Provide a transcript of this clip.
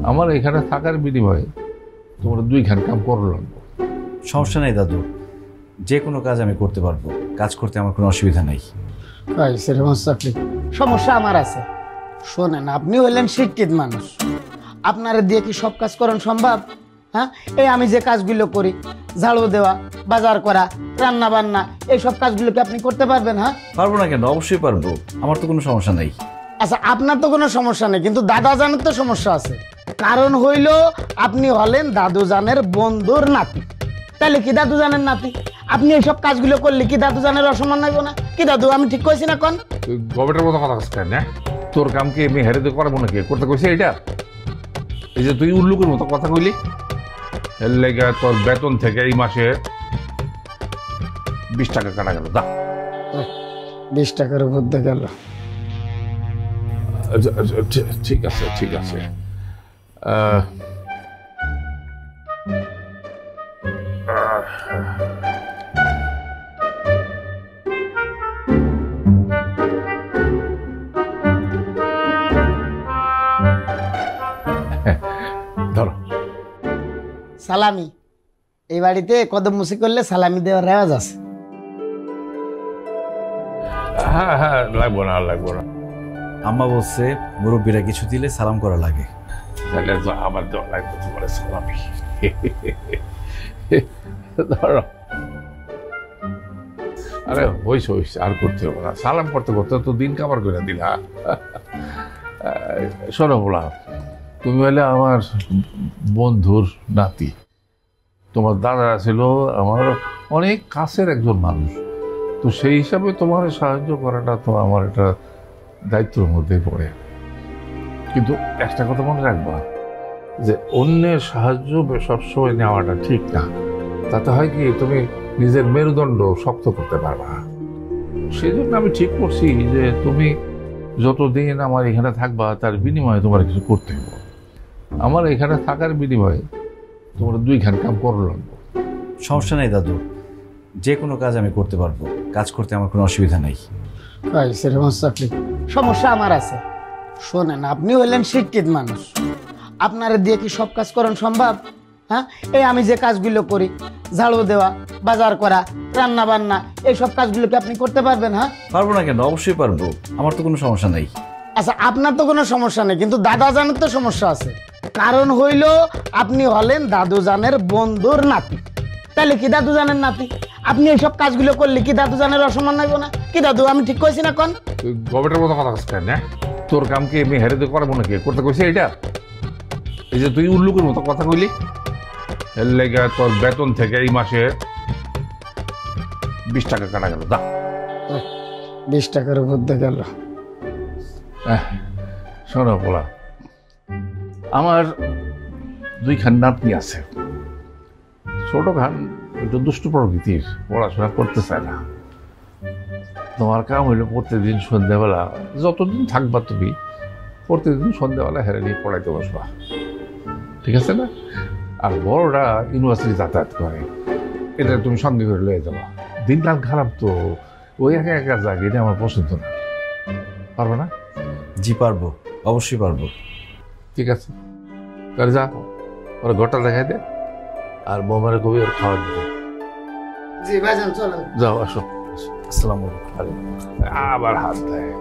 আমার এখানে থাকার বিনিময়ে তোমার 2 কাম করলাম। সমস্যা নেই দাদু, যে কোনো কাজ আমি করতে পারবো, কাজ করতে আমার কোনো অসুবিধা নেই। সমস্যা আমার আছে। শোনেন, আপনি হইলেন শিক্ষিত মানুষ, আপনারা দিয়ে কি সব কাজ করানো সম্ভব? হ্যাঁ, এই আমি যে কাজগুলো করি, ঝাড়ু দেওয়া, বাজার করা, রান্না বান্না, এই সব কাজগুলো কি আপনি করতে পারবেন? হ্যাঁ, পারবো না কেন, অবশ্যই পারবো, আমার তো কোনো সমস্যা নেই। আচ্ছা, আপনার তো কোনো সমস্যা নেই, কিন্তু দাদা জানের তো সমস্যা আছে। কারণ হইল আপনি হলেন দাদু জানের বন্ধুর নাতি। তাহলে কি দাদু জানের নাতি আপনি এইসব কাজগুলো করলে কি দাদু জানের অসম্মান হইব না? কি দাদু, আমি ঠিক কইছি না? কোন তুই গবেটের মতো কথা কইছিস না? তোর কাম কি আমি হেরে করবো নাকি? করতে কইছি এটা? এই যে তুই উল্লুকের মতো কথা কইলি, এর লেগে তোর বেতন থেকে এই মাসে 20 টাকা কাটা গেল। দা 20 টাকার উপর দিয়ে গেল। ঠিক আছে, ঠিক আছে। ধরো সালামি। এই বাড়িতে কদম মুসি করলে সালামি দেওয়ার রেওয়াজ আছে। হ্যাঁ হ্যাঁ, লাগবো না, লাগবো না। আম্মা বলছে মুরব্বীরা কিছু দিলে সালাম করা লাগে। তাহলে তো আমার দেওয়া লাগবে তোমার সালামি। ধরো। আরে হইস হইস, আর করতে হবে না। সালাম করতে করতে তো দিন কাবার করে দিলা। শোনো বলা, তুমি হলে আমার বন্ধুর নাতি। তোমার দাদা ছিল আমার অনেক কাছের একজন মানুষ, তো সেই হিসাবে তোমার সাহায্য করাটা তো আমার একটা দায়িত্বের মধ্যে পড়ে। কিন্তু একটা কথা মনে রাখবা, যে অন্যের সাহায্য সবসময় নেওয়াটা ঠিক না। তাতে হয় কি, তুমি নিজের মেরুদণ্ড শক্ত করতে পারবা। সেই জন্য আমি ঠিক করছি যে তুমি যতদিন আমার এখানে থাকবা তার বিনিময়ে তোমার কিছু করতে হবে। আমার এখানে থাকার বিনিময়ে তোমার 2 কাম করলাম। সমস্যা নেই দাদু, যে কোনো কাজ আমি করতে পারবো, কাজ করতে আমার কোনো অসুবিধা নেই। সমস্যা আমার আছে। শোনেন, আপনি হইলেন শিক্ষিত মানুষ, আপনারা দিয়ে কি সব কাজ করানো সম্ভব? হ্যাঁ, এই আমি যে কাজগুলো করি, ঝাড়ু দেওয়া, বাজার করা, রান্না বান্না, এই সব কাজগুলো কি আপনি করতে পারবেন? হ্যাঁ, পারবো না কেন, অবশ্যই পারবো, আমার তো কোনো সমস্যা নেই। আচ্ছা, আপনার তো কোনো সমস্যা নেই, কিন্তু দাদা জানের তো সমস্যা আছে। কারণ হইল আপনি হলেন দাদু জানের বন্ধুর নাতি। তাহলে কি দাদু জানের নাতি আপনি এইসব কাজগুলো করলে কি দাদু জানের অসম্মান হইব না? কি দাদু, আমি ঠিক কইছি না? কোন তুই গবেটের মতো কথা কইছিস না? তোর কাম কি আমি হেরে করবো নাকি? করতে কইছি এটা? এই যে তুই উল্লুকের মতো কথা কইলি, এর লেগে তোর বেতন থেকে এই মাসে 20 টাকা কাটা গেল। দা 20 টাকার উপর দিয়ে গেল। শোনো বলা, আমার 2 নাতনি আছে। ছোট খান একটু দুষ্টু প্রকৃতির, পড়াশোনা করতে চায় না। তোমার কাম হইলো প্রত্যেকদিন সন্ধ্যাবেলা, যতদিন থাকবা তুমি, প্রত্যেকদিন সন্ধ্যাবেলা হেরে নিয়ে পড়াইতে বসবা, ঠিক আছে না? আর বড়রা ইউনিভার্সিটি যাতায়াত করে, এটা তুমি সঙ্গে করে লয়ে যাবা। দিনকাল খারাপ তো, ওই একা একা যাক, এটা আমার পছন্দ না। পারবে না? জি পারবো, অবশ্যই পারবো। ঠিক আছে, তাহলে যা, ওরা ঘরটা দেখাই দে, আর মোমারে কবি ওর খাওয়া দিতে। জি ভাইজান, চলেন। যাও, আসো। আসসালামু আলাইকুম। আবার হাত দেয়।